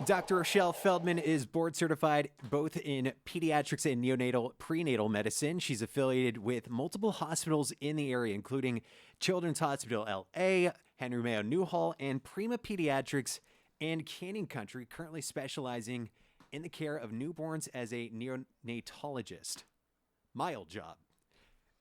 Dr. Rochelle Feldman is board certified both in pediatrics and neonatal-perinatal medicine. She's affiliated with multiple hospitals in the area, including Children's Hospital LA, Henry Mayo Newhall, and Prima Pediatrics and Canyon Country, currently specializing in the care of newborns as a neonatologist. Mild job.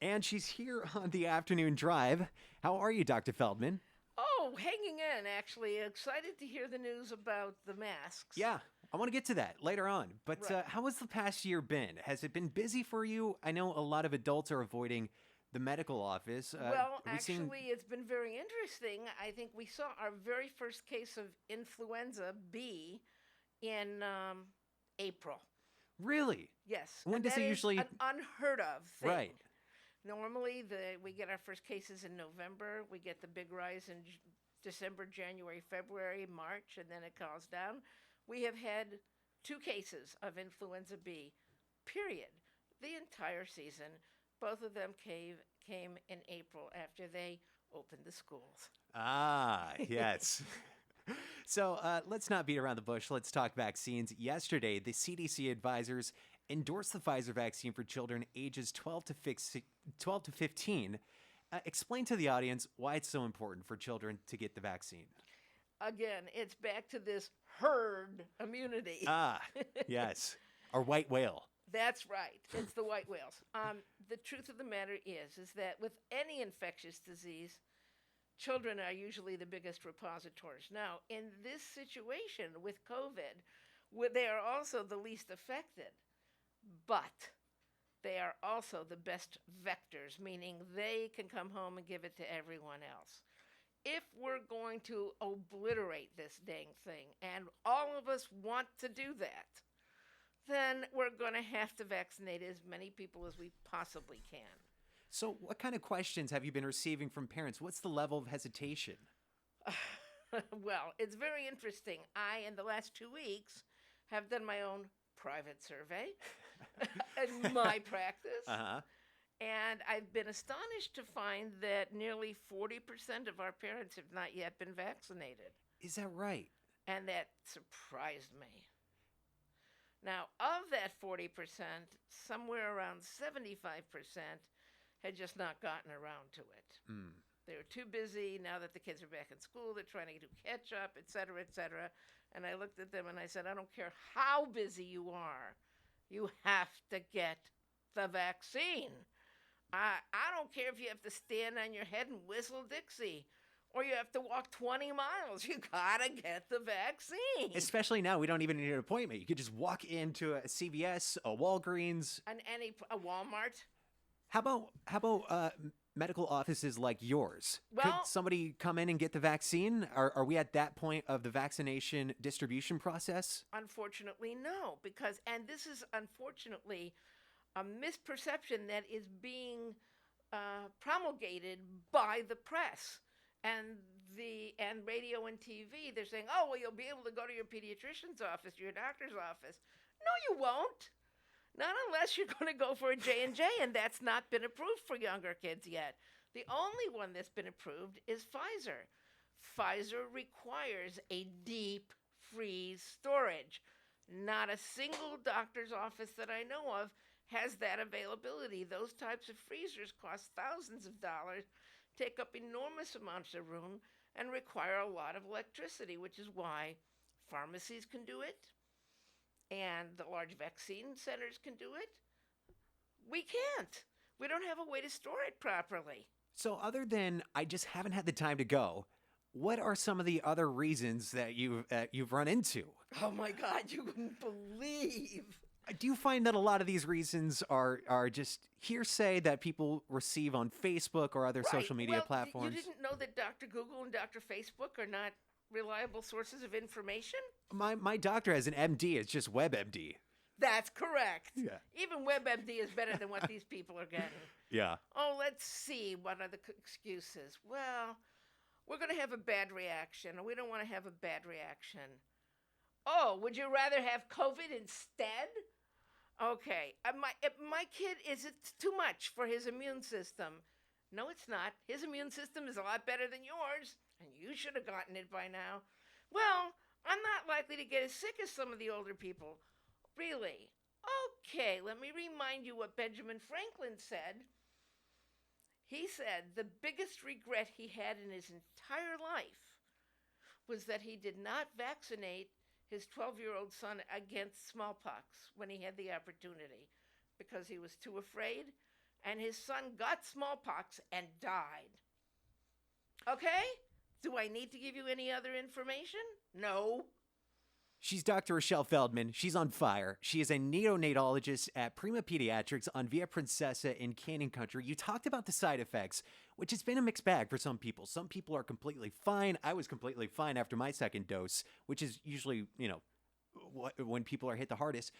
And she's here on the afternoon drive. How are you, Dr. Feldman? Oh, hanging in, actually. Excited to hear the news about the masks. Yeah, I want to get to that later on. But Right. how has the past year been? Has it been busy for you? I know a lot of adults are avoiding the medical office. Well, are we seeing- actually, it's been very interesting. I think we saw our very first case of influenza B in April. Really? Yes. When and does that it is usually- an unheard of thing. Right. Normally, we get our first cases in November. We get the big rise in December, January, February, March, and then it calms down. We have had 2 cases of influenza B, period, the entire season. Both of them came in April after they opened the schools. Ah, yes. So let's not beat around the bush. Let's talk vaccines. Yesterday, the CDC advisors endorsed the Pfizer vaccine for children ages 12 to 15. Explain to the audience why it's so important for children to get the vaccine. Again, it's back to this herd immunity. Ah, yes. Our white whale. That's right. It's the white whales. The truth of the matter is that with any infectious disease, children are usually the biggest repositories. Now, in this situation with COVID, they are also the least affected, but they are also the best vectors, meaning they can come home and give it to everyone else. If we're going to obliterate this dang thing, and all of us want to do that, then we're going to have to vaccinate as many people as we possibly can. So what kind of questions have you been receiving from parents? What's the level of hesitation? Well, it's very interesting. In the last 2 weeks, have done my own private survey in my practice. Uh-huh. And I've been astonished to find that nearly 40% of our parents have not yet been vaccinated. Is that right? And that surprised me. Now, of that 40%, somewhere around 75% had just not gotten around to it. Mm. They were too busy. Now that the kids are back in school, they're trying to do catch up, et cetera, et cetera. And I looked at them and I said, I don't care how busy you are, you have to get the vaccine. I don't care if you have to stand on your head and whistle Dixie, or you have to walk 20 miles. You gotta get the vaccine. Especially now, we don't even need an appointment. You could just walk into a CVS, a Walgreens. A Walmart. How about medical offices like yours? Well- Could somebody come in and get the vaccine? Are we at that point of the vaccination distribution process? Unfortunately, no, and this is unfortunately a misperception that is being promulgated by the press and radio and TV. They're saying, oh, well, you'll be able to go to your pediatrician's office, your doctor's office. No, you won't. Not unless you're going to go for a J&J, and that's not been approved for younger kids yet. The only one that's been approved is Pfizer. Pfizer requires a deep freeze storage. Not a single doctor's office that I know of has that availability. Those types of freezers cost thousands of dollars, take up enormous amounts of room, and require a lot of electricity, which is why pharmacies can do it and the large vaccine centers can do it. We can't. We don't have a way to store it properly. So other than I just haven't had the time to go, what are some of the other reasons that you've run into? Oh my God, you wouldn't believe. Do you find that a lot of these reasons are just hearsay that people receive on Facebook or other social media platforms? You didn't know that Dr. Google and Dr. Facebook are not reliable sources of information? My doctor has an MD. It's just WebMD. That's correct. Yeah. Even WebMD is better than what these people are getting. Yeah. Oh, let's see. What are the excuses? Well, we're going to have a bad reaction, and we don't want to have a bad reaction. Oh, would you rather have COVID instead? Okay. My kid, is it too much for his immune system? No, it's not. His immune system is a lot better than yours, and you should have gotten it by now. Well, I'm not likely to get as sick as some of the older people. Really? Okay, let me remind you what Benjamin Franklin said. He said the biggest regret he had in his entire life was that he did not vaccinate his 12-year-old son against smallpox when he had the opportunity, because he was too afraid, and his son got smallpox and died. Okay? Do I need to give you any other information? No. She's Dr. Rochelle Feldman. She's on fire. She is a neonatologist at Prima Pediatrics on Via Princesa in Canyon Country. You talked about the side effects, which has been a mixed bag for some people. Some people are completely fine. I was completely fine after my second dose, which is usually, when people are hit the hardest.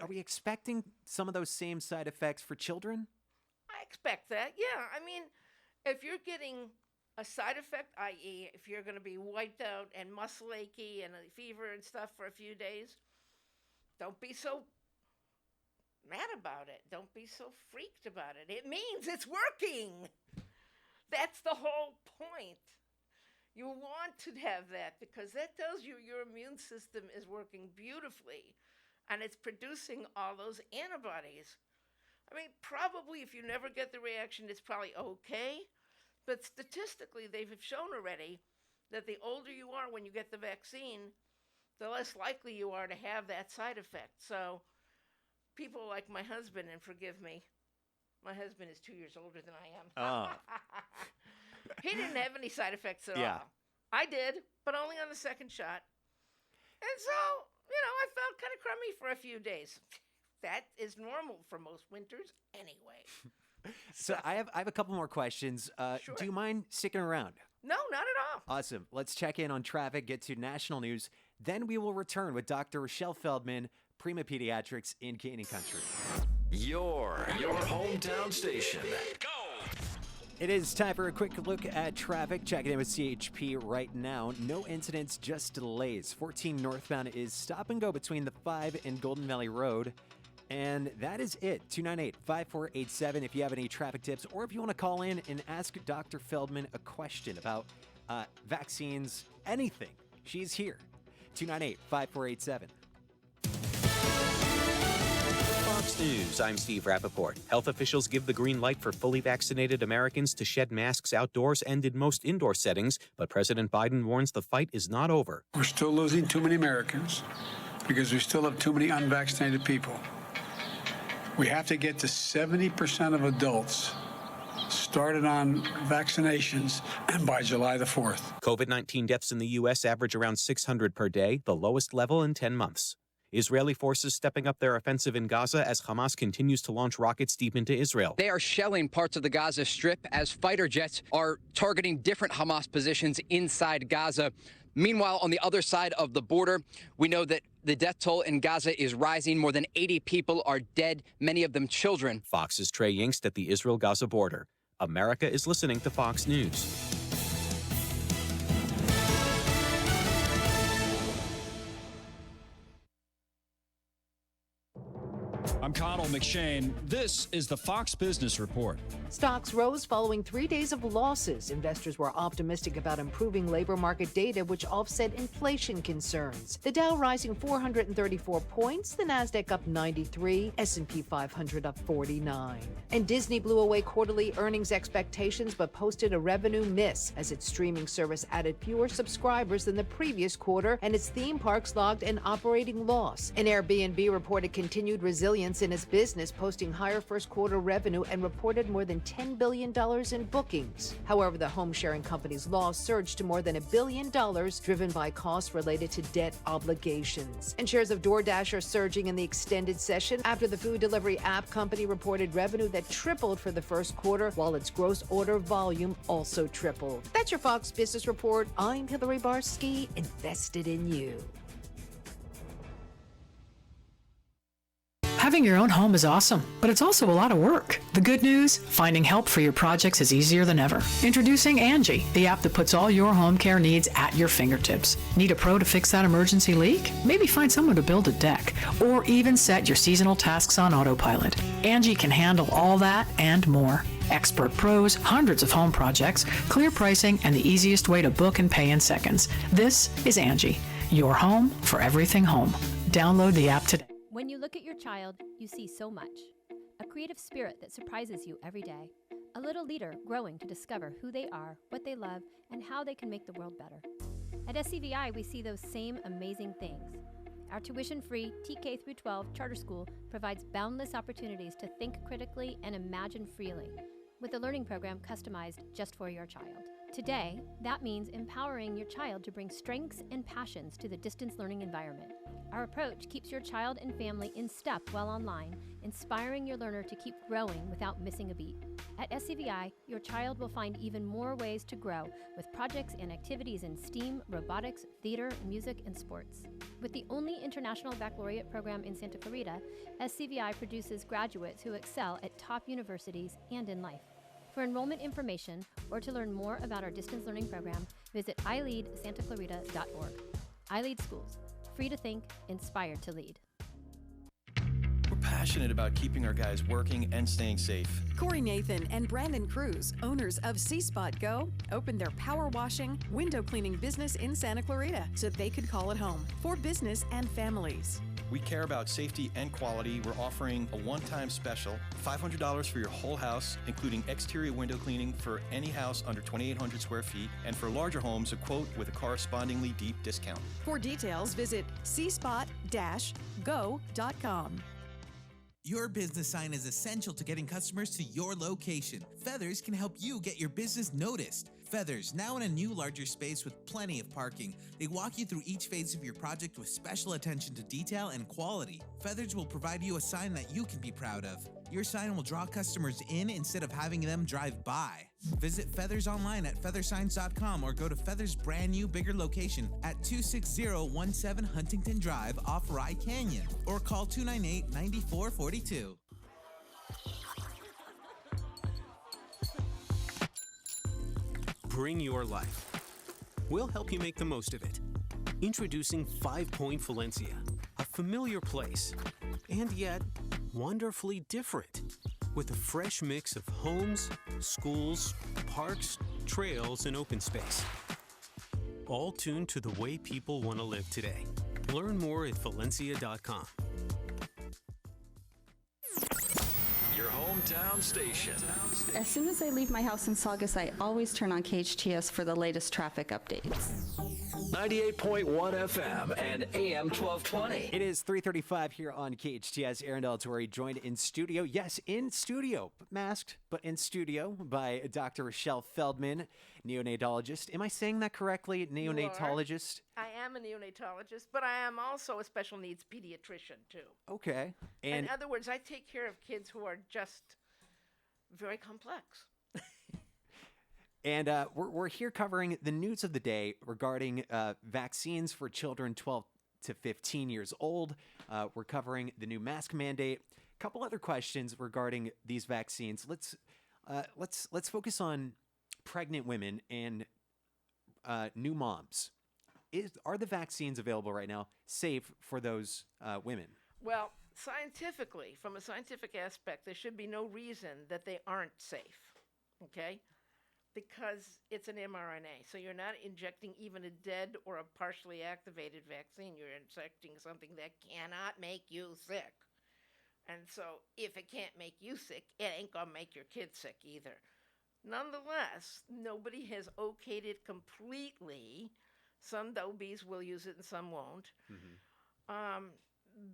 Are we expecting some of those same side effects for children? I expect that, yeah. I mean, if you're getting a side effect, i.e., if you're going to be wiped out and muscle achy and a fever and stuff for a few days, don't be so mad about it. Don't be so freaked about it. It means it's working. That's the whole point. You want to have that because that tells you your immune system is working beautifully and it's producing all those antibodies. I mean, probably if you never get the reaction, it's probably okay. But statistically, they've shown already that the older you are when you get the vaccine, the less likely you are to have that side effect. So people like my husband, and forgive me, my husband is 2 years older than I am. Oh. He didn't have any side effects at Yeah. all. I did, but only on the second shot. And so, I felt kind of crummy for a few days. That is normal for most winters anyway. So I have a couple more questions. Sure. Do you mind sticking around? No, not at all. Awesome. Let's check in on traffic, get to national news. Then we will return with Dr. Rochelle Feldman, Prima Pediatrics in Canyon Country. Your hometown station. Go! It is time for a quick look at traffic. Checking in with CHP right now. No incidents, just delays. 14 northbound is stop and go between the 5 and Golden Valley Road. And that is it. 298-5487 if you have any traffic tips or if you want to call in and ask Dr. Feldman a question about vaccines, anything. She's here. 298-5487. Fox News, I'm Steve Rappaport. Health officials give the green light for fully vaccinated Americans to shed masks outdoors and in most indoor settings, but President Biden warns the fight is not over. We're still losing too many Americans because we still have too many unvaccinated people. We have to get to 70% of adults started on vaccinations by July the 4th. COVID-19 deaths in the U.S. average around 600 per day, the lowest level in 10 months. Israeli forces stepping up their offensive in Gaza as Hamas continues to launch rockets deep into Israel. They are shelling parts of the Gaza Strip as fighter jets are targeting different Hamas positions inside Gaza. Meanwhile, on the other side of the border, we know that the death toll in Gaza is rising. More than 80 people are dead, many of them children. Fox's Trey Yingst at the Israel-Gaza border. America is listening to Fox News. I'm Connell McShane. This is the Fox Business Report. Stocks rose following 3 days of losses. Investors were optimistic about improving labor market data, which offset inflation concerns. The Dow rising 434 points, the Nasdaq up 93, S&P 500 up 49. And Disney blew away quarterly earnings expectations but posted a revenue miss as its streaming service added fewer subscribers than the previous quarter and its theme parks logged an operating loss. And Airbnb reported continued resilience in its business, posting higher first quarter revenue and reported more than $10 billion in bookings. However, the home sharing company's loss surged to more than $1 billion, driven by costs related to debt obligations. And shares of DoorDash are surging in the extended session after the food delivery app company reported revenue that tripled for the first quarter, while its gross order volume also tripled. That's your Fox Business Report. I'm Hillary Barsky, invested in you. Having your own home is awesome, but it's also a lot of work. The good news? Finding help for your projects is easier than ever. Introducing Angie, the app that puts all your home care needs at your fingertips. Need a pro to fix that emergency leak? Maybe find someone to build a deck, or even set your seasonal tasks on autopilot. Angie can handle all that and more. Expert pros, hundreds of home projects, clear pricing, and the easiest way to book and pay in seconds. This is Angie. your home for everything home. Download the app today. When you look at your child, you see so much. A creative spirit that surprises you every day. A little leader growing to discover who they are, what they love, and how they can make the world better. At SCVI, we see those same amazing things. Our tuition-free TK through 12 charter school provides boundless opportunities to think critically and imagine freely, with a learning program customized just for your child. Today, that means empowering your child to bring strengths and passions to the distance learning environment. Our approach keeps your child and family in step while online, inspiring your learner to keep growing without missing a beat. At SCVI, your child will find even more ways to grow with projects and activities in STEAM, robotics, theater, music, and sports. With the only international baccalaureate program in Santa Clarita, SCVI produces graduates who excel at top universities and in life. For enrollment information or to learn more about our distance learning program, visit ileadsantaclarita.org. iLead Schools. Free to think, inspired to lead. We're passionate about keeping our guys working and staying safe. Corey Nathan and Brandon Cruz, owners of C-Spot Go, opened their power washing, window cleaning business in Santa Clarita so they could call it home for business and families. We care about safety and quality. We're offering a one-time special, $500 for your whole house, including exterior window cleaning for any house under 2,800 square feet, and for larger homes, a quote with a correspondingly deep discount. For details, visit cspot-go.com. Your business sign is essential to getting customers to your location. Feathers can help you get your business noticed. Feathers, now in a new larger space with plenty of parking. They walk you through each phase of your project with special attention to detail and quality. Feathers will provide you a sign that you can be proud of. Your sign will draw customers in instead of having them drive by. Visit Feathers online at feathersigns.com or go to Feathers' brand new bigger location at 26017 Huntington Drive off Rye Canyon or call 298-9442. Bring your life. We'll help you make the most of it. Introducing 5 Point Valencia, a familiar place, and yet wonderfully different, with a fresh mix of homes, schools, parks, trails, and open space. All tuned to the way people want to live today. Learn more at valencia.com. Your hometown station. As soon as I leave my house in Saugus, I always turn on KHTS for the latest traffic updates. 98.1 FM and AM 1220. It is 3:35 here on KHTS. Aaron Delatorre joined in studio. Yes, in studio. Masked, but in studio by Dr. Rochelle Feldman, neonatologist. Am I saying that correctly? Neonatologist? I am a neonatologist, but I am also a special needs pediatrician, too. Okay. In other words, I take care of kids who are just very complex. And we're here covering the news of the day regarding vaccines for children 12 to 15 years old. We're covering the new mask mandate. A couple other questions regarding these vaccines. Let's focus on pregnant women and new moms. Are the vaccines available right now safe for those women? Well, scientifically, from a scientific aspect, there should be no reason that they aren't safe. Okay? Because it's an mRNA. So you're not injecting even a dead or a partially activated vaccine. You're injecting something that cannot make you sick. And so if it can't make you sick, it ain't going to make your kid sick either. Nonetheless, nobody has okayed it completely. Some dobies will use it and some won't.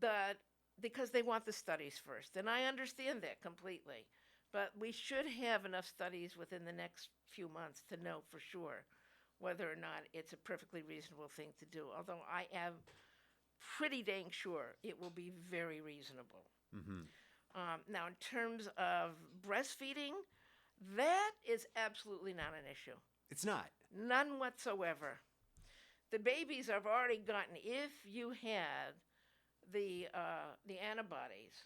But because they want the studies first. And I understand that completely. But we should have enough studies within the next few months to know for sure whether or not it's a perfectly reasonable thing to do. Although I am pretty dang sure it will be very reasonable. Now, in terms of breastfeeding, that is absolutely not an issue. It's not. None whatsoever. The babies have already gotten, if you had the antibodies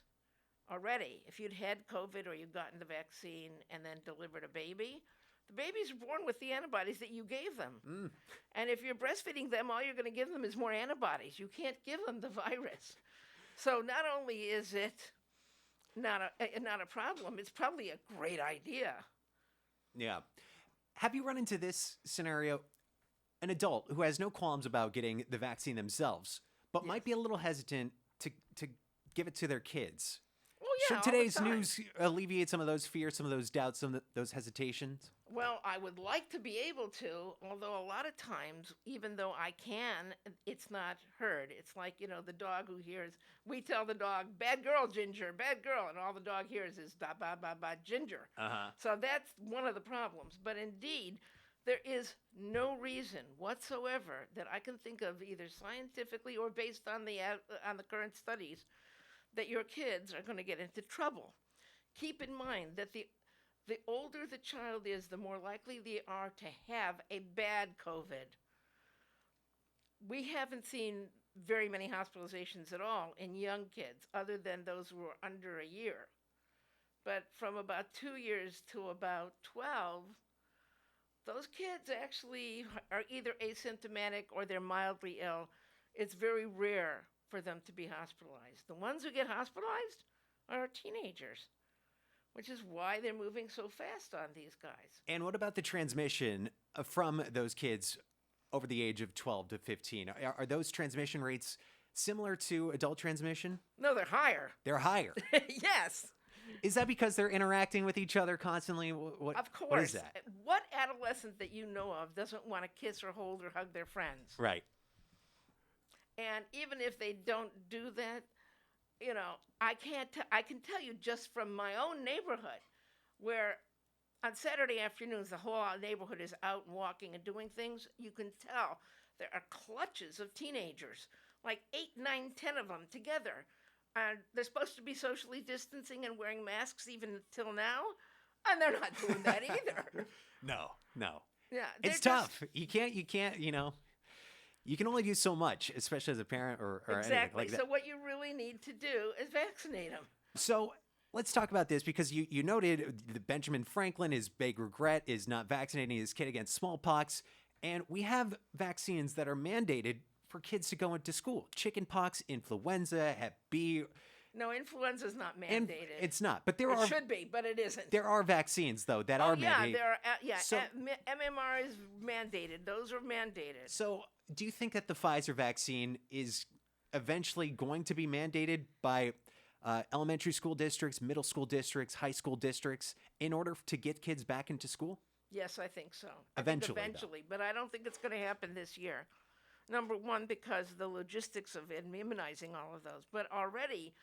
already, if you'd had COVID or you'd gotten the vaccine and then delivered a baby, the babies are born with the antibodies that you gave them. And if you're breastfeeding them, all you're going to give them is more antibodies. You can't give them the virus. So not only is it not a problem, it's probably a great idea. Yeah. Have you run into this scenario? an adult who has no qualms about getting the vaccine themselves, but might be a little hesitant to give it to their kids. Well, yeah, Should all the today's time. news alleviate some of those fears, some of those doubts, some of those hesitations? Well, I would like to be able to, although a lot of times, even though I can, it's not heard. It's like, the dog who hears, we tell the dog, bad girl, Ginger, bad girl, and all the dog hears is ba ba ba ba Ginger. Uh-huh. So that's one of the problems. But indeed, there is no reason whatsoever that I can think of, either scientifically or based on the current studies, that your kids are going to get into trouble. Keep in mind that the older the child is, the more likely they are to have a bad COVID. We haven't seen very many hospitalizations at all in young kids, other than those who are under a year. But from about 2 years to about 12, those kids actually are either asymptomatic or they're mildly ill. It's very rare for them to be hospitalized. The ones who get hospitalized are teenagers, which is why they're moving so fast on these guys. And what about the transmission from those kids over the age of 12 to 15? Are those transmission rates similar to adult transmission? No, they're higher. They're higher. Yes. Is that because they're interacting with each other constantly? Of course. What is that? What adolescent that you know of doesn't want to kiss or hold or hug their friends? Right. And even if they don't do that, I can tell you just from my own neighborhood, where on Saturday afternoons the whole neighborhood is out and walking and doing things. You can tell there are clutches of teenagers, like 8, 9, 10 of them together. And they're supposed to be socially distancing and wearing masks even till now, and they're not doing that either. No. Yeah, It's tough. You can't, you can only do so much, especially as a parent or anything exactly. like that. So what you really need to do is vaccinate them. So let's talk about this, because you noted that Benjamin Franklin, his big regret is not vaccinating his kid against smallpox. And we have vaccines that are mandated for kids to go into school. Chickenpox, influenza, Hep B. No, influenza is not mandated. It's not, but it should be, but it isn't. There are vaccines, though, that are mandated. MMR is mandated. Those are mandated. So do you think that the Pfizer vaccine is eventually going to be mandated by elementary school districts, middle school districts, high school districts in order to get kids back into school? Yes, I think so. Eventually, but I don't think it's going to happen this year. Number one, because the logistics of immunizing all of those. But already,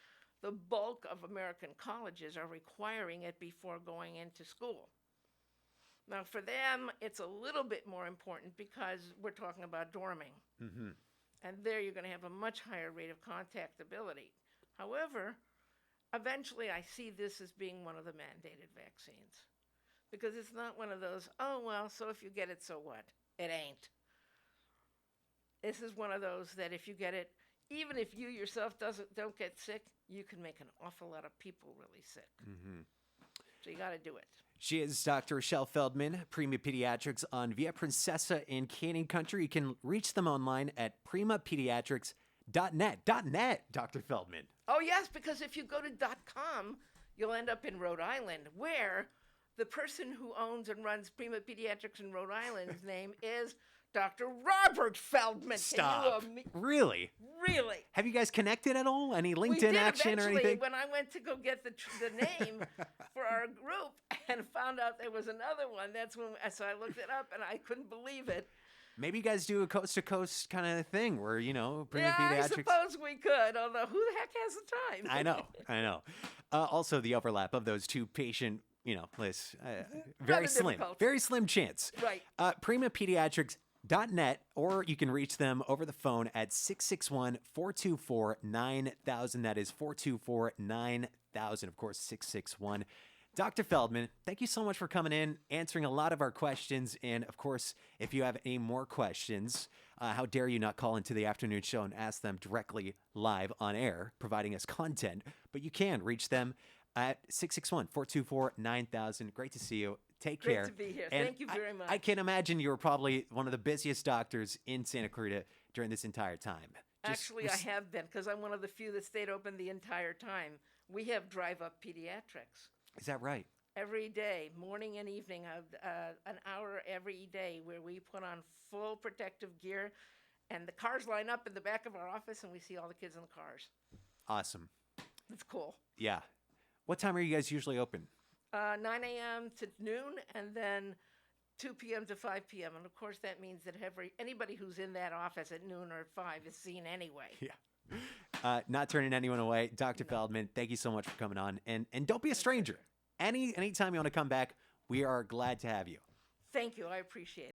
the bulk of American colleges are requiring it before going into school. Now, for them, it's a little bit more important because we're talking about dorming. Mm-hmm. And there you're going to have a much higher rate of contactability. However, eventually I see this as being one of the mandated vaccines. Because it's not one of those, oh, well, so if you get it, so what? It ain't. This is one of those that if you get it, even if you yourself don't get sick, you can make an awful lot of people really sick. Mm-hmm. So you got to do it. She is Dr. Rochelle Feldman, Prima Pediatrics on Via Princesa in Canyon Country. You can reach them online at primapediatrics.net. .net, Dr. Feldman. Oh, yes, because if you go to .com, you'll end up in Rhode Island, where the person who owns and runs Prima Pediatrics in Rhode Island's name is Dr. Robert Feldman. Stop. Really? Really. Have you guys connected at all? Any LinkedIn We did action or anything? When I went to go get the name for our group and found out there was another one, so I looked it up and I couldn't believe it. Maybe you guys do a coast-to-coast kind of thing where, Prima Yeah, Pediatrics... I suppose we could, although who the heck has the time? I know. Also, the overlap of those two patient, lists, very slim. difficult. Very slim chance. Right. primapediatrics.net, or you can reach them over the phone at 661-424-9000. That is 424-9000. Of course, 661. Dr. Feldman, thank you so much for coming in, answering a lot of our questions. And of course, if you have any more questions, how dare you not call into the afternoon show and ask them directly live on air, providing us content. But you can reach them at 661-424-9000. Great to see you. Take care. Great to be here. And Thank you very much. I can imagine you were probably one of the busiest doctors in Santa Clarita during this entire time. Actually, I have been, because I'm one of the few that stayed open the entire time. We have drive-up pediatrics. Is that right? every day, morning and evening, an hour every day where we put on full protective gear, and the cars line up in the back of our office, and we see all the kids in the cars. Awesome. It's cool. Yeah. What time are you guys usually open? 9 a.m. to noon, and then 2 p.m. to 5 p.m. And of course, that means that anybody who's in that office at noon or at 5 is seen anyway. Yeah. Not turning anyone away. Dr. Feldman, thank you so much for coming on. And don't be a stranger. Anytime you want to come back, we are glad to have you. Thank you. I appreciate it.